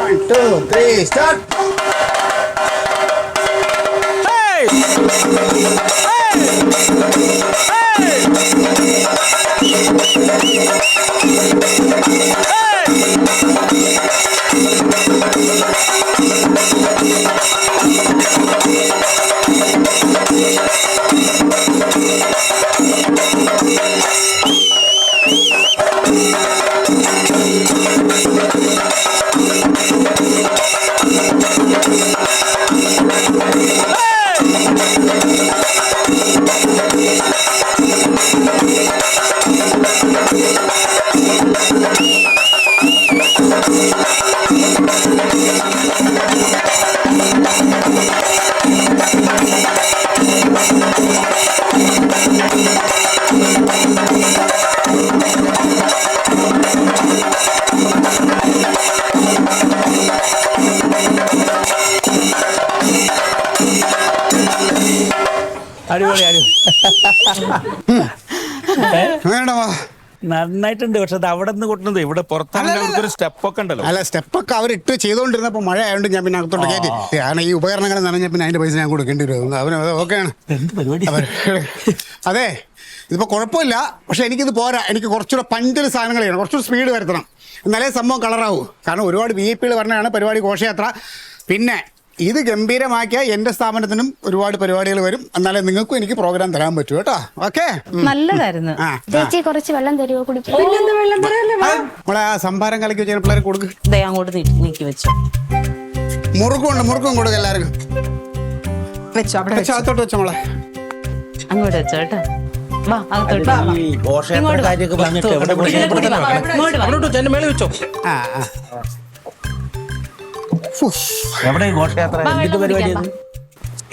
1, 2, 3, start. Hey! നന്നായിട്ടുണ്ട്. പക്ഷെ അത് അവിടെ നിന്ന് കൊട്ടുന്നത് ഇവിടെ പുറത്താണ് സ്റ്റെപ്പൊക്കെ ഉണ്ടല്ലോ. അല്ല, സ്റ്റെപ്പൊക്കെ അവരിട്ട് ചെയ്തോണ്ടിരുന്നപ്പോ മഴ ആയതുകൊണ്ട് ഞാൻ പിന്നെ അകത്തോട്ട് കയറ്റി. കാരണം ഈ ഉപകരണങ്ങൾ നനഞ്ഞ പിന്നെ അതിന്റെ പൈസ ഞാൻ കൊടുക്കേണ്ടി വരും. അവന് ഓക്കെയാണ്. അതെ, ഇതിപ്പോ കുഴപ്പമില്ല. പക്ഷെ എനിക്കിത് പോരാ. എനിക്ക് കുറച്ചുകൂടെ പഞ്ചൽ സാധനങ്ങൾ ചെയ്യണം. കുറച്ചുകൂടെ സ്പീഡ് വരുത്തണം. എന്നാലേ സംഭവം കളറാവും. കാരണം ഒരുപാട് VIP പറഞ്ഞാണ് പരിപാടി ഘോഷയാത്ര. പിന്നെ ഇത് ഗംഭീരമാക്കിയാൽ എന്റെ സ്ഥാപനത്തിനും ഒരുപാട് പരിപാടികൾ വരും. എന്നാലേ നിങ്ങൾക്കും എനിക്ക് പ്രോഗ്രാം തരാൻ പറ്റൂ കേട്ടോ. ഓക്കെ, നല്ലതായിരുന്നു. ചേച്ചി കുറച്ച് വെള്ളം തരുമോ കുടിക്കാൻ? നമ്മളെ ആ സംഭാരം കലക്കി വെച്ച പിള്ളേരെ കൊടുക്ക്. അങ്ങോട്ട് നീക്കി വെച്ചോ. മുറുക്കും കൊടുക്ക എല്ലാവർക്കും. അകത്തോട്ട് വെച്ചോ മോളെ. അങ്ങോട്ട് വെച്ചോ കേട്ടോ.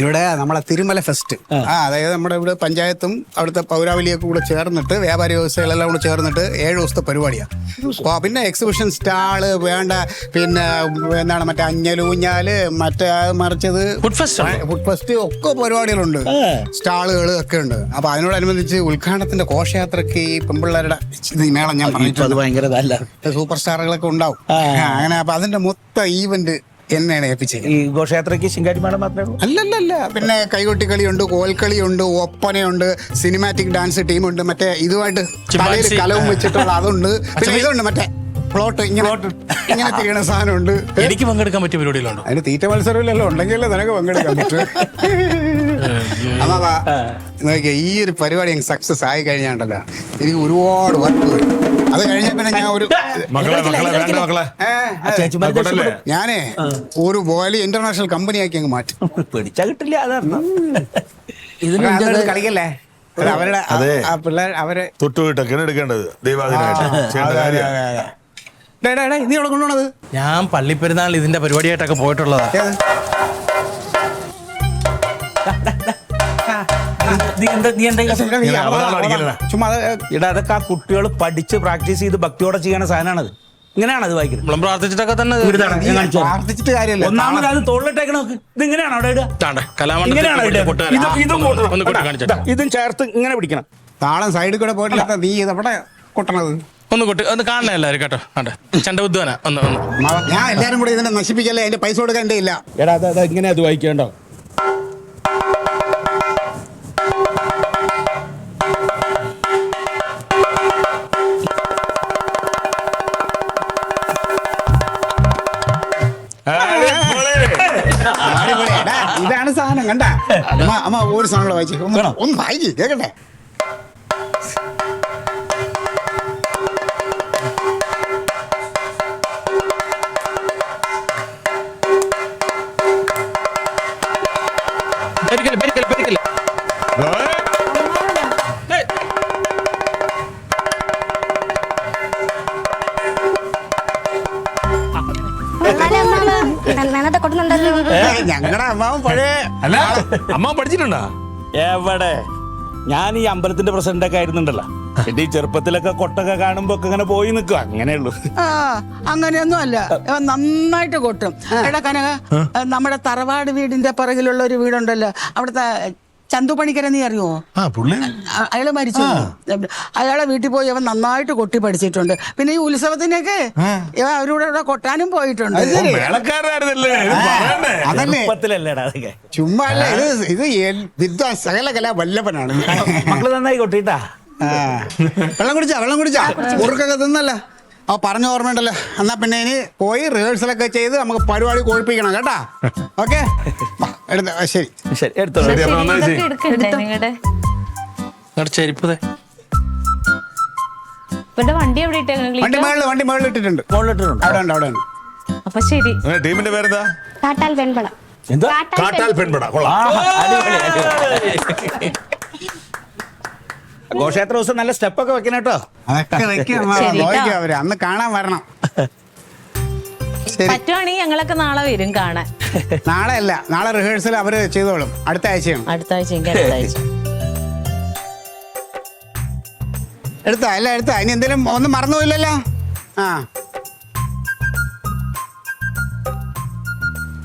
ഇവിടെ നമ്മളെ തിരുമല ഫെസ്റ്റ്. അതായത് നമ്മുടെ ഇവിടെ പഞ്ചായത്തും അവിടുത്തെ പൗരാവലിയൊക്കെ കൂടെ ചേർന്നിട്ട് വ്യാപാരി വ്യവസായികളെല്ലാം കൂടെ ചേർന്നിട്ട് 7 ദിവസത്തെ പരിപാടിയാണ്. അപ്പോൾ പിന്നെ എക്സിബിഷൻ സ്റ്റാള് വേണ്ട, പിന്നെ എന്താണ് മറ്റേ അഞ്ഞലൂഞ്ഞാല്, മറ്റേ മറിച്ചത് ഫുഡ് ഫെസ്റ്റ് ഒക്കെ പരിപാടികളുണ്ട്. സ്റ്റാളുകൾ ഒക്കെ ഉണ്ട്. അപ്പൊ അതിനോടനുബന്ധിച്ച് ഉദ്ഘാടനത്തിന്റെ ഘോഷയാത്രക്ക് ഈ പെൺപിള്ളേരുടെ മേളം ഞാൻ പറഞ്ഞിട്ടുണ്ട്. സൂപ്പർ സ്റ്റാറുകളൊക്കെ ഉണ്ടാവും അങ്ങനെ. അപ്പൊ അതിന്റെ മൊത്തം ഈവന്റ് എന്നെയാണ് ഏൽപ്പിച്ചത്. ഈ ഘോഷയാത്രയ്ക്ക് ശിങ്കാരി മേളം മാത്രമേ ഉള്ളൂ? അല്ലല്ല, പിന്നെ കൈകൊട്ടിക്കളിയുണ്ട്, കോൽക്കളിയുണ്ട്, ഒപ്പനയുണ്ട്, സിനിമാറ്റിക് ഡാൻസ് ടീമുണ്ട്, മറ്റേ ഇതുമായിട്ട് തലയിൽ കലവും വെച്ചിട്ടുള്ള അതുണ്ട്. പിന്നെ ഇതുണ്ട് മറ്റേ ഫ്ലോട്ട് ഇങ്ങനെ തിരിയണ സാധനമുണ്ട്. എനിക്ക് പങ്കെടുക്കാൻ പറ്റിയ പരിപാടികളുണ്ടോ? അതിന് തീറ്റ മത്സരമില്ലല്ലോ, ഉണ്ടെങ്കിലല്ലേ നിനക്ക് പങ്കെടുക്കാൻ പറ്റും. അതാ നോക്കിയ ഈ ഒരു പരിപാടി സക്സസ് ആയി കഴിഞ്ഞാണ്ടല്ലോ എനിക്ക് ഒരുപാട് വർക്ക് വരും. അത് കഴിഞ്ഞ പിന്നെ ഞാൻ ഒരു ഞാനേ ഒരു പോലെ ഇന്റർനാഷണൽ കമ്പനി ആക്കി അങ്ങ് മാറ്റി. പിടിച്ചാ കിട്ടില്ല. അതാണ് കളിക്കല്ലേ അവരുടെ പിള്ളേർ അവരെ തൊട്ടുപോയിട്ടൊക്കെയാണ് എടുക്കേണ്ടത്. നീ അവിടെ കൊണ്ടുപോണത്? ഞാൻ പള്ളിപ്പെരുന്നാൾ ഇതിന്റെ പരിപാടിയായിട്ടൊക്കെ പോയിട്ടുള്ളതാ. ചുമ്മാ അതൊക്കെ ആ കുട്ടികൾ പഠിച്ച് പ്രാക്ടീസ് ചെയ്ത് ഭക്തിയോടെ ചെയ്യണ സാധനമാണത്. ഇങ്ങനെയാണ് അത് വായിക്കുന്നത്. നമ്മൾ പ്രാർത്ഥിച്ചിട്ടൊക്കെ തന്നെ പ്രാർത്ഥിച്ചിട്ട് കാര്യമല്ല. ഒന്നാമത് അത് തോളിലിട്ടേക്കണ നോക്ക്. ഇത് ഇങ്ങനെയാണോ അവിടെ ഇതും ചേർത്ത് ഇങ്ങനെ പിടിക്കണം. താളം സൈഡിൽ കൂടെ പോയിട്ടില്ല. നീ ഇതെവിടെ കൊട്ടണത്? ഒന്ന് കൊട്ടി ഒന്ന് കാണണേ എല്ലാവരും കേട്ടോ. ചണ്ട ബുദ്ധവന ഒന്ന് ഞാൻ എല്ലാരും കൂടെ ഇതിനെ നശിപ്പിക്കല്ലേ. അതിന്റെ പൈസ കൊടുക്കാൻ ഇല്ല. എടാ അതാ ഇങ്ങനെ അത് വായിക്കണ്ടോ? ഇതാണ് സാധനം. കണ്ട അമ്മ ഒരു സാധനം വായിച്ചു ഒന്ന് വായിച്ചു കേക്കട്ടെ. ഞങ്ങളുടെ അമ്മാവൻ പഴയ അല്ല അമ്മ പഠിച്ചിട്ടുണ്ടോ? എവിടെ, ഞാൻ ഈ അമ്പലത്തിന്റെ പ്രസിഡന്റ് ഒക്കെ ആയിരുന്നുണ്ടല്ലോ. എന്റെ ഈ ചെറുപ്പത്തിലൊക്കെ കൊട്ടൊക്കെ കാണുമ്പോ ഒക്കെ ഇങ്ങനെ പോയി നിൽക്കുക. അങ്ങനെയുള്ളൂ. അങ്ങനെയൊന്നും അല്ല, നന്നായിട്ട് കൊട്ടും. എടാ കനക, നമ്മുടെ തറവാട് വീടിന്റെ പുറകിലുള്ള ഒരു വീടുണ്ടല്ലോ, അവിടുത്തെ ചന്തു പണിക്കരെ നീ അറിയുമോ? ആ പുള്ളി അയാള് മരിച്ചു. അയാളെ വീട്ടിൽ പോയി അവൻ നന്നായിട്ട് കൊട്ടി പഠിച്ചിട്ടുണ്ട്. പിന്നെ ഈ ഉത്സവത്തിനൊക്കെ ഇവ അവരുടെ കൂടെ കൊട്ടാനും പോയിട്ടുണ്ട്. മേളക്കാരനായിരുന്നല്ലേ ഇത് പറയണ്ടേ? അതല്ലേ ചെറുപ്പത്തിലല്ലേടാ അതൊക്കെ. ചുമ്മാ അല്ല, ഇത് വിദ്വാൻ സകല കലാ വല്ലഭനാണ്. മക്കള് നന്നായി കൊട്ടിട്ടാ. വെള്ളം കുടിച്ചാ മുറുക്കൊക്കെ തിന്നല്ല. ആ പറഞ്ഞ ഓർമ്മയുണ്ടല്ലോ. എന്നാ പിന്നെ ഇനി പോയി റിഹേഴ്സലൊക്കെ ചെയ്ത് നമുക്ക് പരിപാടി കൊഴിപ്പിക്കണം കേട്ടാ. ഓക്കെ ശരി. ശരി എടുത്തോളൂ. ശരി, അപ്പൊ നന്നായി ചെയ്യ്. എടുക്കണ്ടേ നിങ്ങളുടെ നിങ്ങളുടെ ചെരുപ്പതേ ഇവരുടെ വണ്ടി എവിടെ വണ്ടി മേളിൽ ഇട്ടിട്ടുണ്ട്. മുകളിലിട്ടിട്ടുണ്ട്. അവിടെ ഉണ്ട്. അപ്പൊ ശരി. ടീമിന്റെ പേരെന്താ? കാട്ടാൽ വെൺപട. എന്താ? കാട്ടാൽ പെൺപട. ആ, കൊള്ളാം. അടിപൊളി, അടിപൊളി. ഘോഷയാത്ര ദിവസം നല്ല സ്റ്റെപ്പൊക്കെ വെക്കണം കേട്ടോ. അതൊക്കെ വെക്കാം. നോക്കിയാ അവര് അന്ന് കാണാൻ വരണം. ശരി, പറ്റുവാണെങ്കിൽ ഞങ്ങളൊക്കെ നാളെ വരും കാണാൻ. നാളെ അല്ല, നാളെ റിഹേഴ്സൽ അവര് ചെയ്തോളും. അടുത്ത ആഴ്ചയാണ്. അടുത്ത ആഴ്ച അടുത്ത ആഴ്ച. എടുത്താ ഇനി എന്തെങ്കിലും ഒന്നും മറന്നുപോയില്ലല്ലോ. ആ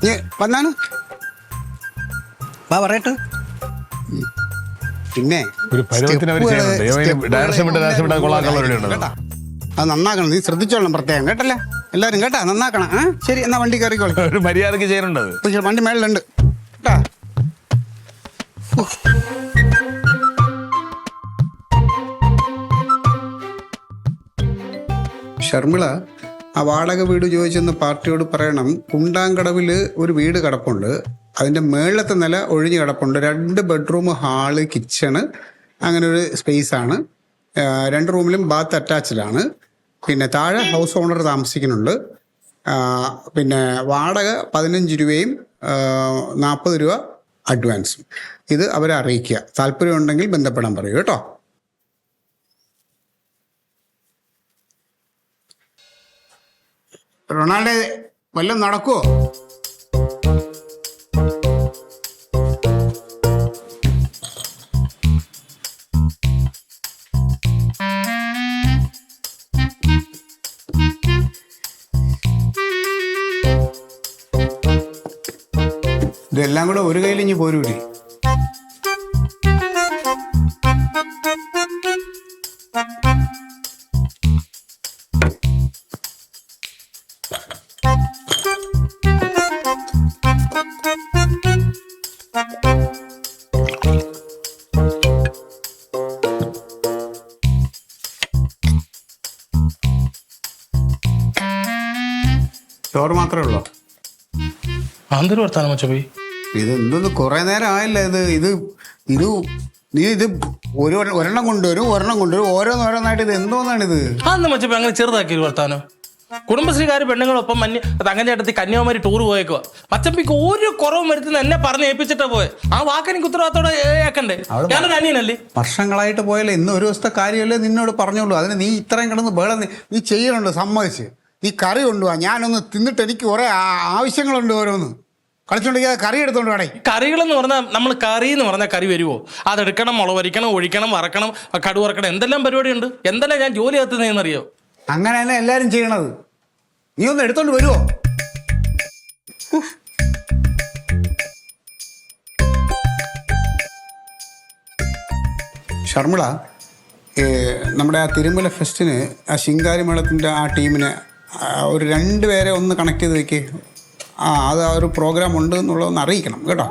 നീ വന്നാണ് വാ പറയട്ടെ. പിന്നെ ഒരു പരുവത്തിന് അവര് ചെയ്യുന്നുണ്ട്. ഡയറക്ഷൻ വിട്ട് കൊള്ളാക്കുള്ള കേട്ടാ, അത് നന്നാക്കണം. നീ ശ്രദ്ധിച്ചോളണം പ്രത്യേകം കേട്ടല്ലേ എല്ലാവരും കേട്ടാ. നന്നാക്കണം. ശരി, എന്നാ വണ്ടി കയറിക്കോളൂ. ഒരു മര്യാദക്ക് ചെയ്യുന്നുണ്ട് അത്. വണ്ടി മേളിലുണ്ട് കേട്ടാ. ഷർമിള, ആ വാടക വീട് ചോദിച്ചെന്ന് പാർട്ടിയോട് പറയണം. കുണ്ടാങ്കടവിൽ ഒരു വീട് കിടപ്പുണ്ട്. അതിൻ്റെ മേളിലത്തെ നില ഒഴിഞ്ഞ് കിടപ്പുണ്ട്. 2 ബെഡ്റൂം, ഹാള്, കിച്ചണ്, അങ്ങനെ ഒരു സ്പേസാണ്. 2 റൂമിലും ബാത്ത് അറ്റാച്ച്ഡാണ്. പിന്നെ താഴെ ഹൗസ് ഓണർ താമസിക്കുന്നുണ്ട്. പിന്നെ വാടക 15 രൂപയും 40 രൂപ അഡ്വാൻസും. ഇത് അവരെ അറിയിക്കുക. താല്പര്യമുണ്ടെങ്കിൽ ബന്ധപ്പെടാൻ പറയൂ കേട്ടോ. റൊണാൾഡോ വല്ലതും നടക്കുവോ? ഇതെല്ലാം കൂടെ ഒരു കയ്യിൽ ഇനി പോരൂലേ? ചോറ് മാത്രമേ ഉള്ളൂ? ആന്തൊരു വർത്താനം മച്ച പോയി. ഇത് എന്തോന്ന് കുറെ നേരം ആയില്ല. നീ ഇത് ഒരെണ്ണം കൊണ്ടുവരും ഓരോന്നായിട്ട്. ഇത് എന്തോന്നാണിത്? അന്ന് മച്ചപ്പോ അങ്ങനെ ചെറുതാക്കി ഒരു വർത്താനം. കുടുംബശ്രീകാര് പെണ്ണുങ്ങളൊപ്പം തങ്ങഞ്ചേട്ടത്തി കന്യാകുമാരി ടൂർ പോയേക്കുക. മച്ചമ്പിക്ക് ഒരു കുറവും വരുത്തുന്ന എന്നെ പറഞ്ഞ് ഏൽപ്പിച്ചിട്ടാ പോയെ. ആ വാക്കെനിക്ക് ഉത്തരവാദിത്തോടെ ഏക്കണ്ടേ? ഞാനൊരു അനിയനല്ലേ? വർഷങ്ങളായിട്ട് പോയാലേ ഇന്ന് ഒരു ദിവസത്തെ കാര്യമല്ലേ നിന്നോട് പറഞ്ഞോളൂ. അതിന് നീ ഇത്രയും കിടന്ന് ബഹളം നീ ചെയ്യണുണ്ട്. സമ്മതിച്ച് നീ കറി കൊണ്ടുപോവാ. ഞാനൊന്ന് തിന്നിട്ട് എനിക്ക് കുറെ ആവശ്യങ്ങളുണ്ട്. ഓരോന്ന് കളിച്ചോണ്ടെങ്കിൽ കറി എടുത്തോണ്ട് വേണേ. കറികളെന്ന് പറഞ്ഞാൽ നമ്മൾ കറി എന്ന് പറഞ്ഞാൽ കറി വരുമോ? അതെടുക്കണം, മുളവരിക്കണം, ഒഴിക്കണം, വറക്കണം, കടു വറക്കണം, എന്തെല്ലാം പരിപാടിയുണ്ട്. എന്തെല്ലാം ഞാൻ ജോലി എത്തുന്നതെന്നറിയോ? അങ്ങനെ തന്നെ എല്ലാരും ചെയ്യണത്. നീ ഒന്ന് എടുത്തോണ്ട് വരുവോ? ഷർമിള, നമ്മുടെ ആ തിരുമല ഫെസ്റ്റിന് ആ ശിങ്കാരി മേളത്തിൻ്റെ ആ ടീമിനെ ഒരു 2 പേരെ ഒന്ന് കണക്ട് ചെയ്ത് വെക്കേ. അത് ആ ഒരു പ്രോഗ്രാം ഉണ്ട് എന്നുള്ളതൊന്ന് അറിയിക്കണം കേട്ടോ.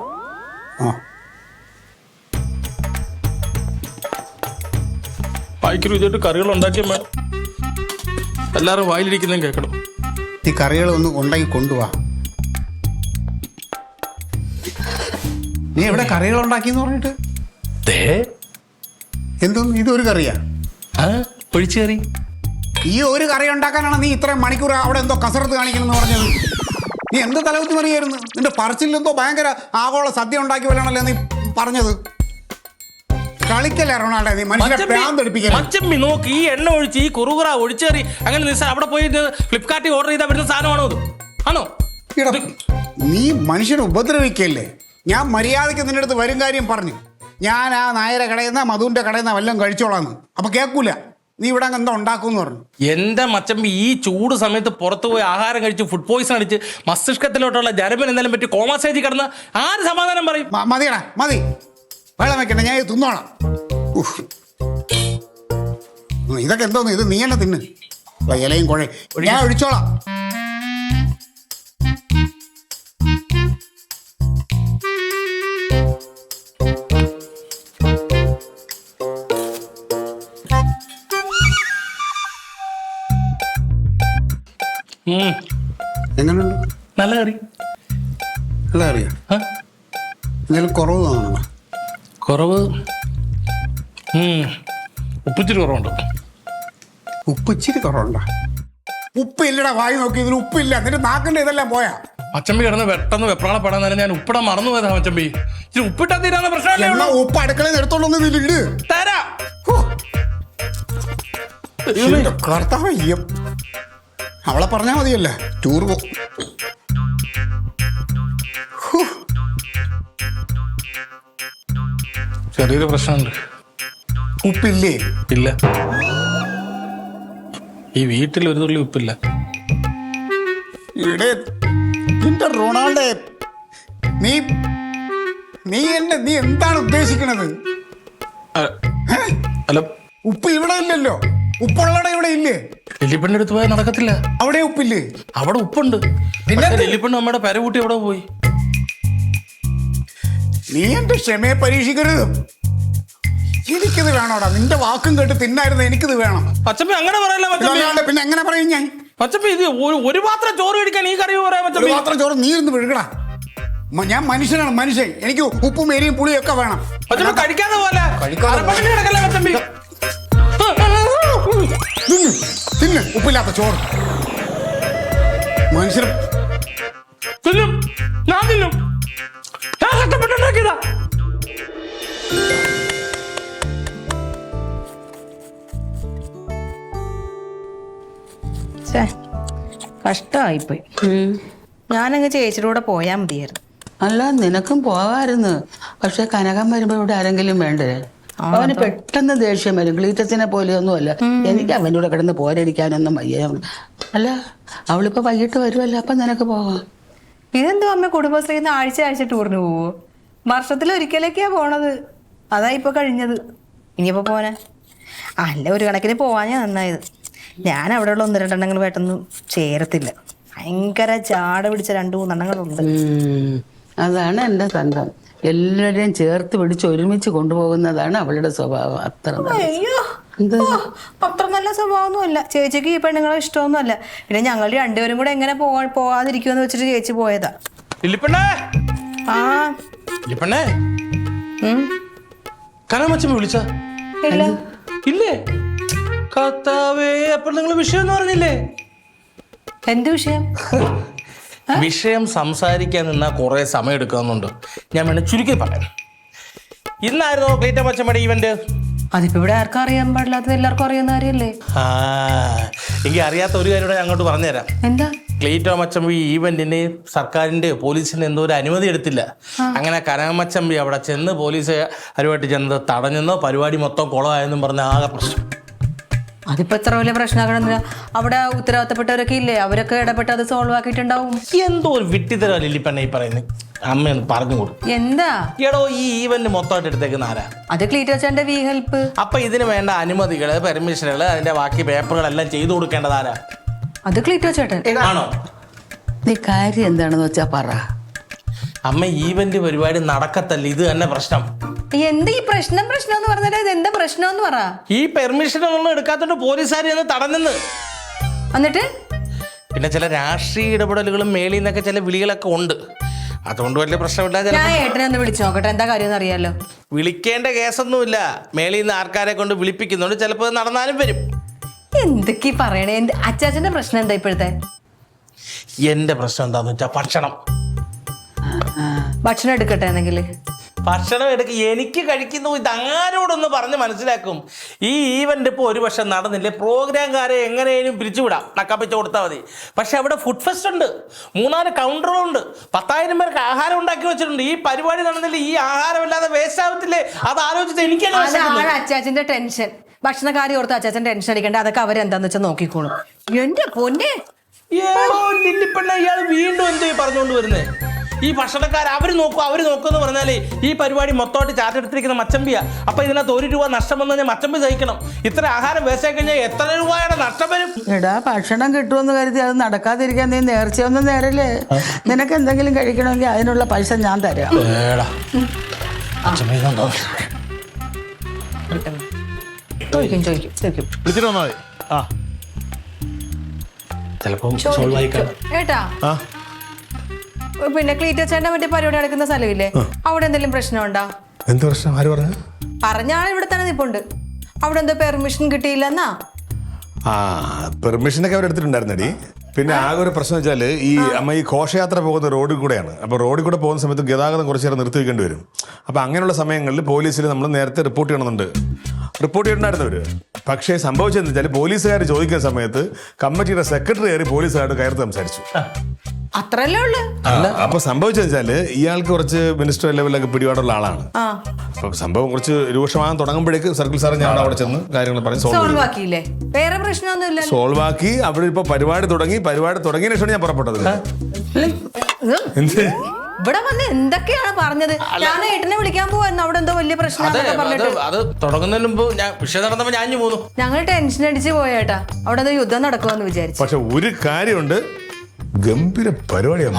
വായിക്കലും ഇതായിട്ട് കറികൾ ഉണ്ടാക്കിയാൽ വേണം. എല്ലാവരും വായിലിരിക്കുന്നതും കേൾക്കണം. ഈ കറികൾ ഒന്ന് ഉണ്ടാക്കി കൊണ്ടുപോവാ. നീ എവിടെ കറികൾ ഉണ്ടാക്കിയെന്ന് പറഞ്ഞിട്ട്? എന്തോന്ന് ഇതൊരു കറിയാ? ഒഴിച്ചു കറി. ഈ ഒരു കറി ഉണ്ടാക്കാനാണ് നീ ഇത്രയും മണിക്കൂർ അവിടെ എന്തോ കസരത്ത് കാണിക്കണമെന്ന് പറഞ്ഞത്? നീ എന്ത് തലകുത്തി മറിയായിരുന്നു? നിന്റെ പറച്ചിലെന്തോ ഭയങ്കര ആഗോള സദ്യ ഉണ്ടാക്കി വരാണല്ലേ നീ പറഞ്ഞത്. കളിക്കല്ലേ റൊണാൾഡോ, നീ മനുഷ്യരെ പ്രാന്തടിപ്പിക്കല്ലേ? മച്ചമ്പി നോക്ക്, ഈ എണ്ണ ഒഴിച്ച് ഈ കുറുകുറ ഒഴിച്ചേറി അങ്ങനെ നിസ്സാരം അവിടെ പോയി ഫ്ലിപ്കാർട്ടിൽ ഓർഡർ ചെയ്താൽ വരുന്ന സാധനമാണോ അത്? ആണോ? നീ മനുഷ്യനെ ഉപദ്രവിക്കല്ലേ? ഞാൻ മര്യാദയ്ക്ക് നിന്റെ അടുത്ത് വരും കാര്യം പറഞ്ഞു. ഞാൻ ആ നായരെ കടയിൽ നിന്നാ മധുവിന്റെ കടയിൽ നിന്നാ വല്ലതും കഴിച്ചോളാന്ന്. അപ്പൊ കേൾക്കൂല. നീ ഇവിടെ എന്താ ഉണ്ടാക്കുമെന്ന് പറഞ്ഞു. എന്റെ മച്ചമ്പി ഈ ചൂട് സമയത്ത് പുറത്തു പോയി ആഹാരം കഴിച്ച് ഫുഡ് പോയിസൺ അടിച്ച് മസ്തിഷ്കത്തിലോട്ടുള്ള ജരബൻ എന്തായാലും പറ്റി കോമാ സ്റ്റേജിൽ കിടന്ന് ആര് സമാധാനം പറയും? മതിയടാ, മതി. വെള്ളം വെക്കണ്ട, ഞാൻ ഇത് തിന്നോളാം. ഉഫ്. ഇതൊക്കെ എന്തോന്ന്, ഇത് നീ തന്നെ തിന്ന്. ഇലയും കുഴ ഞാൻ ഒഴിച്ചോളാം. എങ്ങനെയുണ്ട്? നല്ല കറി. നല്ല അറിയാം. എന്തെങ്കിലും കുറവ് തോന്നണം? കുറവ് ഉപ്പിച്ചിരി കുറവുണ്ട്. ഉപ്പ് ഇച്ചിരി കുറവുണ്ടോ? ഉപ്പ് ഇല്ലടാ, വായി നോക്കി ഇതിൽ ഉപ്പില്ല. എന്നിട്ട് നാക്കിന്റെ ഇതെല്ലാം പോയാ. മച്ചമ്പി കിടന്ന് പെട്ടെന്ന് വെപ്രാളപ്പെടാൻ നേരം ഞാൻ ഉപ്പിടാൻ മറന്നു പോയതാ മച്ചമ്പി. ഇച്ചിരി ഉപ്പിട്ടാ തീരാന്ന പ്രശ്നമല്ലേ എന്നാ ഉള്ളൂ. ഉപ്പ് അടുക്കളയിൽ എടുത്തോളൊന്നും ഇതിലിട്. തരാ. കർത്താവ് അയ്യം, അവളെ പറഞ്ഞാ മതിയല്ലേ ടൂർ പോ. ചെറിയൊരു പ്രശ്നമുണ്ട്. ഉപ്പില്ലേ? ഇല്ല, ഈ വീട്ടിൽ ഒരു തുള്ളി ഉപ്പില്ല. ഇവിടെ നിന്റെ റൊണാൾഡേ, നീ നീ എന്താണ് ഉദ്ദേശിക്കണത്? അല്ല, ഉപ്പ് ഇവിടെ ഇല്ലല്ലോ. ഉപ്പുള്ളടെ ഇവിടെ ഇല്ലേ? ലില്ലിപ്പണ്ണിന്റെ അടുത്ത് പോയാൽ നടക്കത്തില്ല. അവിടെ ഉപ്പില്ലേ? അവിടെ ഉപ്പുണ്ട്. പിന്നെ ലില്ലിപ്പണ്ണ് നമ്മുടെ പെരകൂട്ടി എവിടെ പോയി? നീ എന്റെ ക്ഷമയെ പരീക്ഷിക്കരുത്. എനിക്കിത് വേണോടാ. നിന്റെ വാക്കും കേട്ട് തിന്നായിരുന്നു. എനിക്കിത് വേണം. മച്ചമ്പി അങ്ങനെ പറയല്ല മച്ചമ്പി. അല്ലാണ്ട് പിന്നെ എങ്ങനെ പറയും ഞാൻ? മച്ചമ്പി ഇത് ഒരു പാത്രം ചോറ് കഴിക്കാൻ ഈ കറി പറയാം ഒരു മച്ചമ്പി. പാത്രം ചോറ് നീ ഇരുന്ന് വിഴുകടാ. ഞാൻ മനുഷ്യനാണ്, മനുഷ്യൻ. എനിക്ക് ഉപ്പും എരിയും പുളിയും ഒക്കെ വേണം. മച്ചമ്പി കഴിക്കാതെ പോലെ കഴിക്കാതെ അരപ്പട്ടിണി കിടക്കല്ലേ മച്ചമ്പി. തിന്ന് തിന്ന് ഉപ്പില്ലാത്ത ചോറ്. മനുഷ്യർ തിന്നും, ഞാൻ തിന്നും. ഞാൻ കഷ്ടപ്പെട്ടുണ്ടാക്കിയതാ. കഷ്ടമായിപ്പോയി. ഞാനങ്ങ് ചേച്ചിയുടെ കൂടെ പോയാൽ മതിയായിരുന്നു. അല്ല, നിനക്കും പോകാമായിരുന്നു. പക്ഷെ കനകം വരുമ്പോ ഇവിടെ ആരെങ്കിലും വേണ്ടേ? അവന് പെട്ടെന്ന് ദേഷ്യം വരും. ക്ലീറ്റസിനെ പോലെയൊന്നുമല്ല. എനിക്ക് അവൻ്റെ കൂടെ കിടന്ന് പോരടിക്കാനൊന്നും വയ്യ. അല്ല, അവളിപ്പോ വൈകിട്ട് വരുമല്ലോ, അപ്പൊ നിനക്ക് പോവാം. ഇതെന്തോ അമ്മ കുടുംബശ്രീന്ന് ആഴ്ച ടൂറിന് പോവോ? വർഷത്തിൽ ഒരിക്കലൊക്കെയാ പോണത്. അതാ ഇപ്പൊ കഴിഞ്ഞത്. ഇനിയിപ്പോ പോനെ അല്ല, ഒരു കണക്കിന് പോവാഞ്ഞാ നന്നായത്. ഞാൻ അവിടെയുള്ള 1-2 എണ്ണങ്ങൾ പെട്ടെന്ന് ചേരത്തില്ല. ഭയങ്കര ചാട പിടിച്ച 2-3 എണ്ണങ്ങളുണ്ട്. അതാണ് എൻ്റെ തന്ത്രം. എല്ലാവരെയും ചേർത്ത് പിടിച്ച് ഒരുമിച്ച് കൊണ്ടുപോകുന്നതാണ് അവളുടെ സ്വഭാവം. അത്ര അയ്യോ, അത്ര നല്ല സ്വഭാവമൊന്നുമല്ല. ചേച്ചിക്ക് ഈ പെണ്ണുങ്ങളെ ഇഷ്ടമൊന്നുമല്ല. പിന്നെ ഞങ്ങൾ രണ്ടുപേരും കൂടെ എങ്ങനെ പോവാതിരിക്കുമെന്ന് വെച്ചിട്ട് ചേച്ചി പോയതാ. ലില്ലിപ്പണ്ണേ, ആ ലില്ലിപ്പണ്ണേ, കനമച്ചമ്മ വിളിച്ച ഇല്ല. ഇല്ലേ? കർത്താവേ, അപ്പോൾ നിങ്ങൾ വിഷയം എന്ന് പറഞ്ഞില്ലേ? എന്ത് വിഷയം? വിഷയം സംസാരിക്കാൻ നിന്നാ കുറെ സമയം എടുക്കുന്നുണ്ട്. ഞാൻ വേണേ ചുരുക്കി പറയാം. ഇന്നായിരുന്നോ ക്ലീറ്റ മച്ചമ്മയുടെ ഈവന്റ്? അതിപ്പോ ഇവിടെ ആർക്കും അറിയാൻ പാടില്ലാത്തത് എല്ലാവർക്കും അറിയുന്ന കാര്യല്ലേ? എനിക്ക് അറിയാത്ത ഒരു കാര്യം കൂടെ ഞാൻ അങ്ങോട്ട് പറഞ്ഞുതരാം. എന്താ? ക്ലീറ്റോ മച്ചമ്പി ഈ ഈവന്റിന് സർക്കാരിന്റെ പോലീസിന്റെ എന്തോ ഒരു അനുമതി എടുത്തില്ല. അങ്ങനെ കനകമച്ചമ്പി അവിടെ ചെന്ന് പോലീസ് അരുമായിട്ട് ചെന്നത് തടഞ്ഞെന്നോ പരിപാടി മൊത്തം കുളമായെന്നും പറഞ്ഞ ആകെ പ്രശ്നം. അതിപ്പോ എത്ര വലിയ പ്രശ്നമാകണമെന്നില്ല. അവിടെ ഉത്തരവാദിത്തപ്പെട്ടവരൊക്കെ ഇല്ലേ, അവരൊക്കെ ഇടപെട്ട് അത് സോൾവ് ആക്കിയിട്ടുണ്ടാവും. എന്തോ ഒരു വിട്ടിത്തരം ലില്ലിപ്പണ്ണ ഈ പറയുന്നത്. അമ്മയൊന്ന് പറഞ്ഞു കൊടുക്കും. എന്താ എടോ, ഈ ഈവന്റ് മൊത്തമായിട്ട് എടുത്തേക്കുന്ന ആരാ? അത് ക്ലീറ്റോച്ചന്റെ വി ഹെൽപ്പ്. അപ്പൊ ഇതിന് വേണ്ട അനുമതികള്, പെർമിഷനുകള്, അതിന്റെ ബാക്കി പേപ്പറുകളെല്ലാം ചെയ്തു കൊടുക്കേണ്ടത് ആരാ? അത് ക്ലീറ്റോ ചേട്ടൻ. ആണോ? നീ കാര്യം എന്താണെന്ന് വെച്ചാ പറ. അമ്മ, ഈവന്റ് പരിപാടി നടക്കത്തല്ല, ഇത് തന്നെ പ്രശ്നം. എന്താ ഈ പ്രശ്നം എന്ന് പറഞ്ഞാൽ ഇത് എന്താ പ്രശ്നം എന്ന് പറ. ഈ പെർമിഷനൊന്നും എടുക്കാത്തോണ്ട് പോലീസുകാർ എന്ന് തടഞ്ഞെന്ന്. എന്നിട്ട് പിന്നെ ചില രാഷ്ട്രീയ ഇടപെടലുകളും മേളിൽ നിന്നൊക്കെ ചില വിളികളൊക്കെ ഉണ്ട്. അതുകൊണ്ട് വലിയ പ്രശ്നമില്ല. ഞാൻ ഏട്ടനെ ഒന്ന് വിളിച്ചു നോക്കട്ടെ, എന്താ കാര്യം എന്ന് അറിയാലോ. വിളിക്കേണ്ട കേസൊന്നുമില്ല. മേളിൽ നിന്ന് ആൾക്കാരെ കൊണ്ട് വിളിപ്പിക്കുന്നുണ്ട്. ചിലപ്പോൾ നടന്നാലും വരും. എന്തൊക്കെ പറയണേ? അച്ചാച്ചന്റെ പ്രശ്നം എന്താ ഇപ്പോഴത്തെ? എന്റെ പ്രശ്നം എന്താന്ന് വെച്ചാൽ ഭക്ഷണം. ഭക്ഷണം എടുക്കട്ടെ എന്നെങ്കിൽ ഭക്ഷണം എടുക്കുക. എനിക്ക് കഴിക്കുന്നു. ഇത് ആരോടൊന്ന് പറഞ്ഞ് മനസ്സിലാക്കും. ഈ ഈവന്റ് ഇപ്പോൾ ഒരു വർഷം നടന്നില്ലേ, പ്രോഗ്രാംകാരെ എങ്ങനെയും പിരിച്ചുവിടാം, നക്കപ്പിച്ച് കൊടുത്താൽ മതി. പക്ഷെ അവിടെ ഫുഡ് ഫെസ്റ്റ് ഉണ്ട്, 3-4 കൗണ്ടറുകളുണ്ട്, 10,000 പേർക്ക് ആഹാരം ഉണ്ടാക്കി വെച്ചിട്ടുണ്ട്. ഈ പരിപാടി നടന്നില്ല, ഈ ആഹാരം ഇല്ലാതെ വേസ്റ്റ് ആവത്തില്ലേ? അത് ആലോചിച്ച് എനിക്കാണ് അച്ചാച്ചന്റെ ടെൻഷൻ. ഭക്ഷണക്കാരി ഓർത്ത് അച്ചാച്ചൻ ടെൻഷൻ അടിക്കണ്ട. അതൊക്കെ അവരെന്താന്ന് വെച്ചാൽ നോക്കിക്കോളും. എന്റെ പൊന്നെ, ലില്ലിപ്പണ്ണ, ഇയാൾ വീണ്ടും എന്തോ പറഞ്ഞുകൊണ്ട് വരുന്നേ? ഈ ഭക്ഷണക്കാർ അവര് നോക്കുമെന്ന് പറഞ്ഞാലേ ഈ പരിപാടി മൊത്തമായിട്ട് ചാർട്ട് എടുത്തിരിക്കുന്ന മച്ചമ്പിയാ. അപ്പൊ ഇതിനകത്ത് 1 രൂപ നഷ്ടം വന്നു കഴിഞ്ഞാൽ മച്ചമ്പി സഹിക്കണം. ഇത്ര ആഹാരം വേസ്റ്റ് ആയി കഴിഞ്ഞാൽ എത്ര രൂപയുടെ നഷ്ടം വരും? എടാ ഭക്ഷണം കിട്ടുമെന്ന് കരുതി അത് നടക്കാതിരിക്കാൻ നീ നേർച്ചയൊന്നും നേരല്ലേ. നിനക്ക് എന്തെങ്കിലും കഴിക്കണമെങ്കിൽ അതിനുള്ള പൈസ ഞാൻ തരാം. ചോദിക്കും വിളിച്ചിട്ട് വന്നാൽ മതി. ആ ചിലപ്പം സോൾവ് ആയിക്കാം. ഏട്ടാ പിന്നെ ക്ലീറ്റച്ചേട്ടന്റെ മറ്റേ പരിപാടി നടക്കുന്ന സ്ഥലമില്ലേ, അവിടെ എന്തെങ്കിലും പ്രശ്നമുണ്ടോ? എന്ത് പ്രശ്നം? ആര് പറഞ്ഞു? പറഞ്ഞ ആൾ ഇവിടെ തന്നെ നിപ്പുണ്ട്. അവിടെ എന്തോ പെർമിഷൻ കിട്ടിയില്ലെന്നാ. പെർമിഷനൊക്കെ അവരെടുത്തിട്ടുണ്ടായിരുന്നടി. പിന്നെ ആകെ ഒരു പ്രശ്നം വെച്ചാല് ഈ അമ്മ ഈ ഘോഷയാത്ര പോകുന്ന റോഡിൽ കൂടെയാണ്. അപ്പോൾ റോഡിൽ കൂടെ പോകുന്ന സമയത്ത് ഗതാഗതം കുറച്ച് നേരം നിർത്തി വെക്കേണ്ടി വരും. അപ്പോൾ അങ്ങനെയുള്ള സമയങ്ങളിൽ പോലീസിൽ നമ്മൾ നേരത്തെ റിപ്പോർട്ട് ചെയ്യണമെന്നുണ്ട്. റിപ്പോർട്ട് ചെയ്തിട്ടുണ്ടായിരുന്നവര്. പക്ഷേ സംഭവിച്ചതെന്ന് വെച്ചാൽ പോലീസുകാർ ചോദിക്കുന്ന സമയത്ത് കമ്മിറ്റിയുടെ സെക്രട്ടറി കയറി പോലീസുകാരോട് കയറി സംസാരിച്ചു. അത്രല്ലേ ഉള്ളു. അപ്പൊ സംഭവിച്ചതെന്ന് വെച്ചാല് ഇയാൾക്ക് കുറച്ച് മിനിസ്റ്റർ ലെവലിലൊക്കെ പിടിപാടുള്ള ആളാണ്. അപ്പൊ സംഭവം കുറച്ച് രൂക്ഷമാകാൻ തുടങ്ങുമ്പോഴേക്ക് സർക്കിൾ സാർ ഞാൻ അവിടെ ചെന്ന് കാര്യങ്ങൾ പറഞ്ഞ് സോൾവ് ആക്കിയില്ലേ? വേറെ പ്രശ്നമൊന്നുമില്ല. സോൾവ് ആക്കി. അവിടെ ഇപ്പൊ പരിപാടി തുടങ്ങിയ ശേഷമാണ് ഞാൻ പുറപ്പെട്ടത്. എന്ത് ഇവിടെ വന്ന് എന്തൊക്കെയാണ് പറഞ്ഞത്? ഞാൻ ഏട്ടനെ വിളിക്കാൻ പോവായിരുന്നു. അവിടെ എന്തോ വലിയ പ്രശ്നം അത് തുടങ്ങുന്നതിന് മുമ്പ് ഞാൻ വിഷയം നടന്നപ്പോ ഞാൻ പോന്നു. ഞങ്ങൾ ടെൻഷൻ അടിച്ച് പോയേട്ടാ. അവിടെ എന്തോ യുദ്ധം നടക്കുമെന്ന് വിചാരിച്ചു. പക്ഷെ ഒരു കാര്യമുണ്ട്, ഗംഭീര പരിപാടിയാണ്.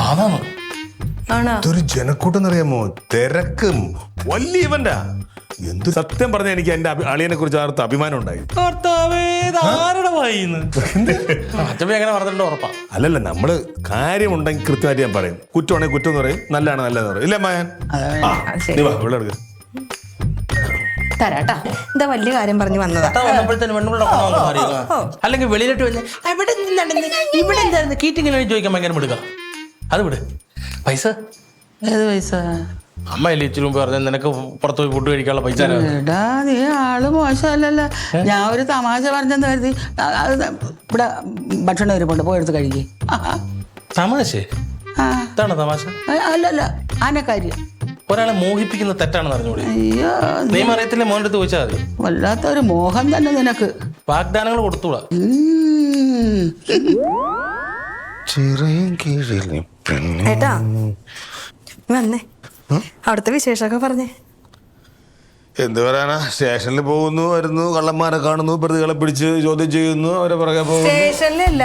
ഇതൊരു ജനക്കൂട്ടം എന്നറിയാമോ? തിരക്കും വലിയ ഇവന്റാ. എന്ത് സത്യം പറഞ്ഞാൽ എനിക്ക് എന്റെ അളിയനെ കുറിച്ച് ആർത്ത് അഭിമാനം ഉണ്ടായി. അങ്ങനെ പറഞ്ഞിട്ട് ഉറപ്പാ. അല്ലല്ല, നമ്മള് കാര്യമുണ്ടെങ്കിൽ കൃത്യമായിട്ട് ഞാൻ പറയും. കുറ്റമാണെങ്കിൽ കുറ്റം എന്ന് പറയും, നല്ലതാണ് നല്ലതെന്ന് പറയും. ഇല്ല മായാൻ ഇവിടെ എടുക്ക തരാട്ടാ. എന്താ വലിയ കാര്യം പറഞ്ഞു വന്നതാ. അല്ലെങ്കിൽ വെളിയിലോട്ട് വന്ന് ഇവിടെ എന്തായിരുന്നു കീറ്റിങ്ങനെ ചോദിക്കാൻ ഭയങ്കര വിടുക. അത് വിട്. പൈസ ഏത് പൈസ? അമ്മ അല്ലേ ഇച്ചിരി മുമ്പ് പറഞ്ഞ നിനക്ക് പുറത്ത് പോയി ഫുഡ് കഴിക്കാനുള്ള പൈസ. എടാ നീ ആള് മോശമല്ലല്ലോ. ഞാൻ ഒരു തമാശ പറഞ്ഞെന്ന് കരുതി ഇവിടെ ഭക്ഷണം വരുമ്പോണ്ട് പോയെടുത്ത് കഴിക്കേ. തമാശ? ഇതാണ് തമാശ? അല്ലല്ല, ആനക്കാര്യം. ഒരാളെ മോഹിപ്പിക്കുന്ന തെറ്റാണെന്ന് അറിഞ്ഞൂടെ? അയ്യോ, നിയമം അറിയത്തില്ല, മോൻ്റെ അടുത്ത് ചോദിച്ചാൽ മതി. വല്ലാത്തൊരു മോഹം തന്നെ നിനക്ക്. വാഗ്ദാനങ്ങൾ കൊടുത്തൂടാ. ഏട്ടാ വന്നേ, അവിടുത്തെ വിശേഷമൊക്കെ പറഞ്ഞേ. എന്ത് പറയാനാ? സ്റ്റേഷനിൽ പോകുന്നു, വരുന്നു, കള്ളന്മാരെ കാണുന്നു, പ്രതികളെ പിടിച്ച് ചോദ്യം ചെയ്യുന്നു, അവരെ പുറകെ പോകുന്നു. സ്റ്റേഷനിലല്ല,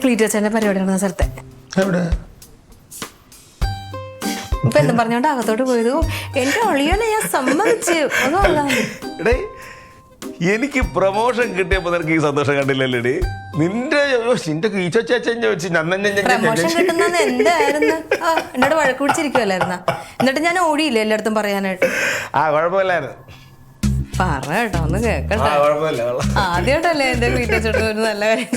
ക്ലീറ്റച്ചേട്ടന്റെ പരിപാടി നടന്ന സ്ഥലത്തെ. എവിടെ? ഇപ്പൊ എന്തും പറഞ്ഞോണ്ട് അകത്തോട്ട് പോയത്. എന്റെ ഒളിയോനെ ഞാൻ സമ്മതിച്ചു. എടേ, എനിക്ക് പ്രൊമോഷൻ കിട്ടിയപ്പോ നിനക്ക് ഈ സന്തോഷം കണ്ടില്ലല്ലേ? നിന്റെ പ്രമോഷൻ കിട്ടുന്ന എന്തായിരുന്നു? എന്നോട് വഴക്ക് പിടിച്ചിരിക്കുവല്ലായിരുന്ന? എന്നിട്ട് ഞാൻ ഓടിയില്ലേ എല്ലായിടത്തും പറയാനായിട്ട്? കുഴപ്പമില്ലായിരുന്നു. പറ കേട്ടോ, ഒന്ന് കേക്കട്ടെ. ആദ്യമായിട്ടല്ലേ എന്റെ ക്ലീറ്റച്ചേട്ടൻ ഒരു നല്ല കാര്യം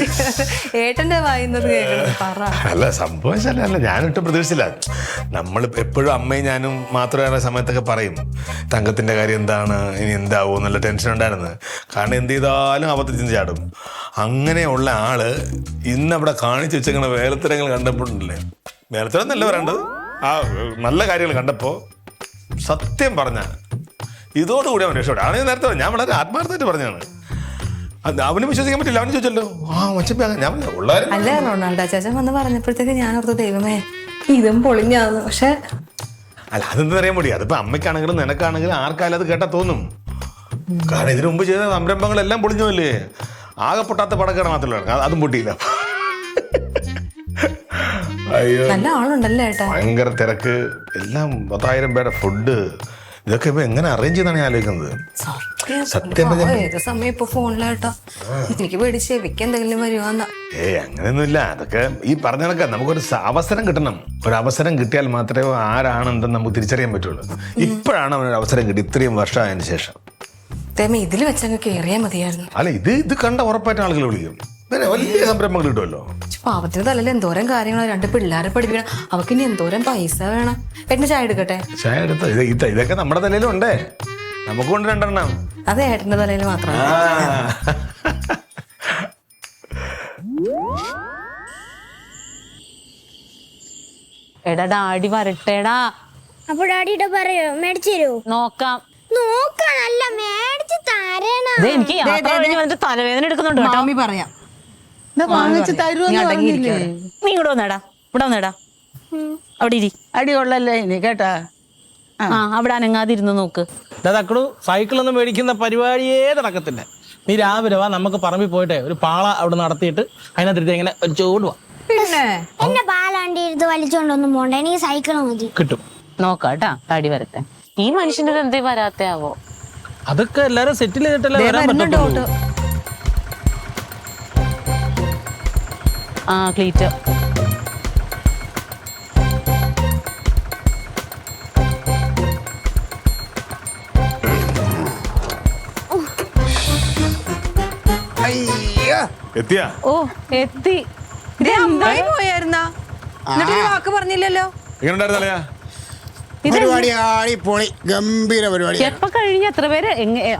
ഏട്ടന്റെ വായിന്നത് കേൾക്കണത്. പറ. അല്ല, സംഭവിച്ചല്ല, ഞാനിട്ട് പ്രതീക്ഷിച്ചില്ല. നമ്മൾ എപ്പോഴും അമ്മയും ഞാനും മാത്രമായ സമയത്തൊക്കെ പറയും തങ്കത്തിന്റെ കാര്യം എന്താണ്, ഇനി എന്താവോ എന്നുള്ള ടെൻഷൻ ഉണ്ടായിരുന്നു. കാരണം എന്ത് ചെയ്താലും അബദ്ധത്തിൽ ചാടും. അങ്ങനെയുള്ള ആള് ഇന്നവിടെ കാണിച്ചു വെച്ചേക്കണ വേലത്തരങ്ങൾ കണ്ടപ്പോഴല്ലേ, വേലത്തരം എന്നല്ല പറയേണ്ടത്, ആ നല്ല കാര്യങ്ങൾ കണ്ടപ്പോ സത്യം പറഞ്ഞ ഇതോടുകൂടി അവൻ രക്ഷപ്പെട്ടു. ആണ് നേരത്തെ ഞാൻ വളരെ ആത്മാർത്ഥമായിട്ട് പറഞ്ഞാണ്. അവന് വിശ്വസിക്കാൻ പറ്റില്ല. അവന് ചോദിച്ചല്ലോ, ഞാൻ അല്ല, റൊണാൾഡോ ചാച്ചൻ വന്ന് പറഞ്ഞപ്പോഴത്തേക്ക് ഞാൻ ഓർത്തു ദൈവമേ ഇതും പൊളിഞ്ഞാന്ന്. പക്ഷെ അല്ല, അതെന്താ അറിയാൻ മതി. അതിപ്പോ അമ്മയ്ക്കാണെങ്കിലും നിനക്കാണെങ്കിലും ആർക്കായാലും അത് കേട്ടാ തോന്നും. കാരണം ഇതിനു മുമ്പ് ചെയ്ത സംരംഭങ്ങളെല്ലാം പൊളിഞ്ഞല്ലേ. ആകെ പൊട്ടാത്ത പടക്കാണ് മാത്രമല്ല, അതും പൊട്ടിയില്ല. അയ്യോ, നല്ല ആളുണ്ടല്ലേ ഏട്ടാ. ഭയങ്കര തിരക്ക്, എല്ലാം 10,000 പേരുടെ ഫുഡ്. ഇതൊക്കെ ഇപ്പൊ എങ്ങനെ അറേഞ്ച് ചെയ്താണ് ഞാൻ ആലോചിക്കുന്നത്. സത്യം ഏത് സമയം ഇപ്പൊ ഫോണിലാട്ടോ. എനിക്ക് പേടി ചെവിക്ക് എന്തെങ്കിലും വരുവാന്നാ. അങ്ങനെയൊന്നുമില്ല. അതൊക്കെ ഈ പറഞ്ഞ കണക്കാ. നമുക്കൊരു അവസരം കിട്ടണം. ഒരു അവസരം കിട്ടിയാൽ മാത്രമേ ആരാണെന്ന് നമുക്ക് തിരിച്ചറിയാൻ പറ്റുള്ളൂ. ഇപ്പോഴാണ് അവനൊരു അവസരം കിട്ടി, ഇത്രയും വർഷമായതിനു ശേഷം. ഇതിൽ വെച്ചങ്ങ് കേറിയാ മതിയായിരുന്നു. അല്ല, ഇത് കണ്ട ഉറപ്പായിട്ട് ആളുകൾ വിളിക്കും. വലിയ സംരംഭങ്ങൾ കിട്ടുമല്ലോ. പാവത്തിന്റെ തലയിൽ എന്തോരം കാര്യങ്ങളോ. 2 പിള്ളേരെ പഠിപ്പിക്കണം, അവർക്ക് ഇനി എന്തോരം പൈസ വേണം. ഏട്ടന് ചായ എടുക്കട്ടെ? ചായ എടുത്ത ഇതൊക്കെ നമ്മുടെ തലയിലും ഉണ്ടേ. നമുക്ക് കൊണ്ട് 2 എണ്ണം. അത് ഏട്ടന്റെ തലയിൽ മാത്രം. എടാ ഡാഡി വരട്ടേടാ. അപ്പൊ ഡാഡിയുടെ പറയോ മേടിച്ചു തരുമോ? നോക്കാം. നോക്കാനല്ല, മേടിച്ചു തരണം. എനിക്ക് യാത്ര കഴിഞ്ഞ് വന്നിട്ട് തലവേദന എടുക്കുന്നുണ്ട് കേട്ടോ. മാമി പറയാം. വാങ്ങിച്ചു തരുമോ? നീ ഇങ്ങോട്ട് വന്നേടാ, ഇവിടെ വന്നേടാ. അവിടെ ഇരി. അടികൊള്ളല്ലേ ഇനി കേട്ടാ. ആ അവിടെ അനങ്ങാതിരുന്ന് നോക്ക്. തക്കടു സൈക്കിളൊന്നും മേടിക്കുന്ന പരിപാടിയേ നടക്കത്തില്ല. നീ രാവിലെ വാ, നമുക്ക് പറമ്പിൽ പോയിട്ട് ഒരു പാള അവിടെ നടത്തിയിട്ട് അതിനകത്തിരുത്തി ഇങ്ങനെ ഒരു ചൂട് വാ, പിന്നെ എന്നെ പാലാണ്ടി എടുത്ത് വലിച്ചോണ്ടൊന്നും പോണ്ട, എനിക്ക് സൈക്കിൾ മതി. കിട്ടും. നോക്കാട്ടാ താടി വരട്ടെ. ഈ മനുഷ്യന്റെ എന്തേ വരാത്തയാവോ? അതൊക്കെ എല്ലാരും സെറ്റിൽ ചെയ്തിട്ടല്ലേ ദേ വരാൻ വരുന്നുണ്ട് പറ്റുള്ളൂ. ഓട്ടോ. ആ ക്ലീറ്റ്. അയ്യോ എത്തിയാ? ഓ എത്തി. ദേ അമ്മായി പോയായിരുന്നാ? എന്നിട്ട് ഒരു വാക്ക് പറഞ്ഞില്ലല്ലോ. എങ്ങനെ ഉണ്ടായിരുന്നല്ലയാ? പരിപാടി ആടിപ്പൊളി, ഗംഭീര പരിപാടി. എപ്പ കഴിഞ്ഞ എത്ര പേര്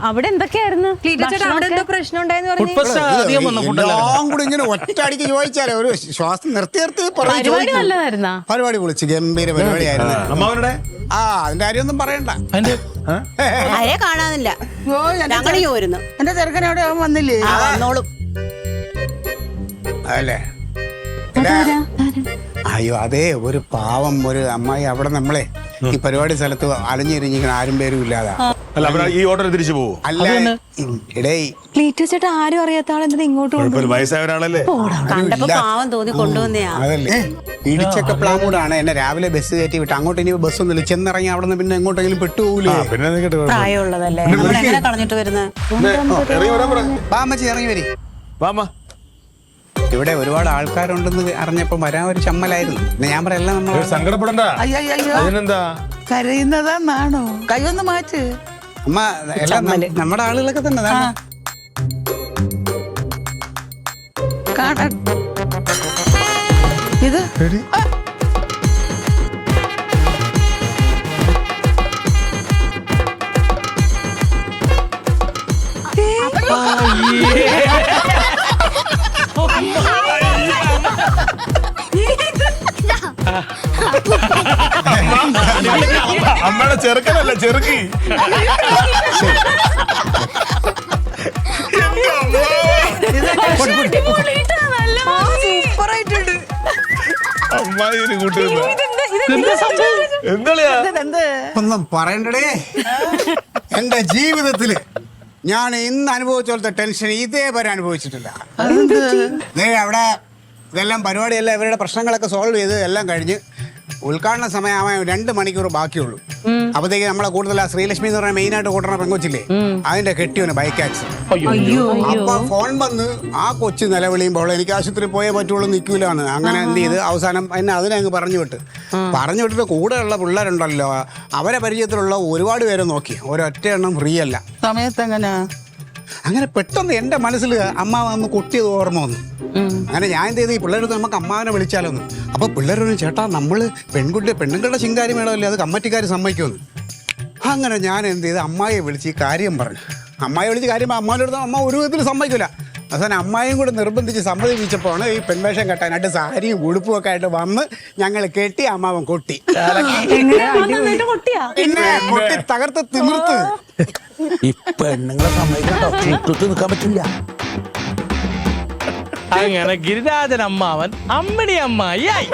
അവിടെ എന്തൊക്കെയായിരുന്നു? ക്ലീറ്റോ ചേട്ടാ അവിടെ എന്തോ പ്രശ്നം ഉണ്ടായെന്ന് ഫുഡ് പറഞ്ഞു. ഫെസ്റ്റ് അധികം വന്ന ഫുഡല്ല. എല്ലാം കൂടി ഇങ്ങനെ ഒറ്റ അടിക്ക് ചോദിച്ചാലേ ഒരു ശ്വാസം നിർത്തി പരിപാടി നല്ലതായിരുന്നാ? പരിപാടി വിളിച്ച് ഗംഭീര പരിപാടിയായിരുന്നു. അമ്മാവനുടെ ആ അതിന്റെ കാര്യമൊന്നും പറയണ്ട. അതിന്റെ ആരെ കാണാനില്ല. ഓ, ഞങ്ങൾ പോരുന്നു. എന്റെ ചെറുക്കൻ അവിടെ അവൻ വന്നില്ലേ? വന്നോളും. അതല്ലേ അയ്യോ അതെ, ഒരു പാവം ഒരു അമ്മായി അവിടെ നമ്മളെ ഈ പരിപാടി സ്ഥലത്ത് അലഞ്ഞിരിഞ്ഞിരിക്കണ ആരും പേരും ഇല്ലാതാ. അല്ല അവിടെ ഈ ഓർഡർ തിരിച്ചു പോകും. അല്ല ഇടേ ക്ലീറ്റോ ചേട്ടാ ആരും അറിയാത്ത ആളെന്തത് ഇങ്ങോട്ട് കൊണ്ടുവന്നു? വയസ്സായ ഒരാളല്ലേ? കണ്ടപ്പോ പാവം തോന്നി കൊണ്ടുവന്നയാ. അതല്ലേ ഇടിച്ചൊക്കെ പ്ലാമൂടാണ് എന്നെ രാവിലെ ബസ് കയറ്റി വിട്ട് അങ്ങോട്ട് ഇനി ബസ് ഒന്നുമില്ല, ചെന്നിറങ്ങി അവിടെ നിന്ന് പിന്നെ എങ്ങോട്ടെങ്കിലും പെട്ടുപോകൂലേ. പിന്നെ നീ കേട്ടോ. പ്രായമുള്ളതല്ലേ, നമ്മൾ എങ്ങനെ കളഞ്ഞിട്ട് വരുന്നത്? ഇറങ്ങി വരാൻ പറ. വാ അമ്മച്ചി ഇറങ്ങി വരി. വാമ്മ. ഇവിടെ ഒരുപാട് ആൾക്കാരുണ്ടെന്ന് അറിഞ്ഞപ്പോ വരാൻ ഒരു ചമ്മലായിരുന്നു. പിന്നെ ഞാൻ പറയാം എല്ലാം നമ്മൾ സങ്കടപ്പെടണ്ട. അയ്യോ അതിനെന്താ? കരയുന്നതാണോ? കൈയൊന്ന് മാറ്റ്. അമ്മ എല്ലാം നമ്മുടെ ആളുകളൊക്കെ തന്നെ ദാ. കാണാ ഇത് അമ്മയുടെ ചെറുക്കനല്ല, ചെറുക്കി. സൂപ്പറായിട്ടുണ്ട്. അമ്മായി ഒരു കൂട്ടുകാരി. എന്താളിയാ? ഒന്നും പറയണ്ടേ, എന്റെ ജീവിതത്തില് ഞാൻ ഇന്ന് അനുഭവിച്ച പോലത്തെ ടെൻഷൻ ഇതേവരെ അനുഭവിച്ചിട്ടില്ല. ദേ അവിടെ ഇതെല്ലാം പരിപാടിയെല്ലാം ഇവരുടെ പ്രശ്നങ്ങളൊക്കെ സോൾവ് ചെയ്ത് എല്ലാം കഴിഞ്ഞ് ഉദ്ഘാടന സമയമാവാൻ 2 മണിക്കൂർ ബാക്കിയുള്ളൂ. അപ്പോഴത്തേക്ക് നമ്മളെ കൂടുതൽ ആ ശ്രീലക്ഷ്മി എന്ന് പറഞ്ഞ മെയിനായിട്ട് കൂട്ടണ പെങ്കൊച്ചില്ലേ, അതിന്റെ കെട്ടിയോന് ബൈക്ക് ആക്സിഡന്റ്. അപ്പൊ ഫോൺ വന്ന് ആ കൊച്ചു നിലവിളിയുമ്പോൾ എനിക്ക് ആശുപത്രി പോയേ പറ്റുള്ളൂ, നിൽക്കൂലെന്ന്. അങ്ങനെ എന്ത് ചെയ്ത് അവസാനം എന്നെ അതിനെ അങ്ങ് പറഞ്ഞു വിട്ടിട്ട് കൂടെയുള്ള പിള്ളേരുണ്ടല്ലോ, അവരെ പരിചയത്തിലുള്ള ഒരുപാട് പേരെ നോക്കി, ഒരൊറ്റ എണ്ണം ഫ്രീ അല്ല. സമയത്ത് എങ്ങനെയാ? അങ്ങനെ പെട്ടെന്ന് എൻ്റെ മനസ്സിൽ അമ്മ വന്ന് കൊട്ടിയത് ഓർമ്മ വന്നു. അങ്ങനെ ഞാൻ എന്ത് ചെയ്തു, ഈ പിള്ളേരടുത്ത് നമുക്ക് അമ്മാവനെ വിളിച്ചാലോന്ന്. അപ്പോൾ പിള്ളേരോട് ചേട്ടാ നമ്മൾ പെണ്ണുങ്ങളുടെ ശിങ്കാരി മേളമല്ലേ, അത് കമ്മിറ്റിക്കാർ സമ്മതിക്കുമെന്ന്. അങ്ങനെ ഞാൻ എന്ത് ചെയ്ത് അമ്മായിയെ വിളിച്ച് ഈ കാര്യം പറഞ്ഞു. അമ്മായി വിളിച്ച് കാര്യം അമ്മാവിൻ്റെ അടുത്ത് അമ്മ ഒരു വിധത്തിൽ സമ്മതിക്കില്ല. അവസാനം അമ്മായിയും കൂടെ നിർബന്ധിച്ച് സമ്മതിപ്പിച്ചപ്പോഴാണ് ഈ പെൺവേഷം കെട്ടാനായിട്ട് സാരിയും ഉടുപ്പും ഒക്കെ ആയിട്ട് വന്ന് ഞങ്ങൾ കെട്ടി അമ്മാവൻ കൊട്ടി. പിന്നെ കൊട്ടി തകർത്ത് തിമിർത്ത്. ഈ പെണ്ണുങ്ങളെ സമ്മതിക്കട്ടോ, ചുറ്റത്ത് നിൽക്കാൻ പറ്റില്ല. അങ്ങനെ ഗിരിരാജൻ അമ്മാവൻ അമ്മിണി അമ്മായി ആയി.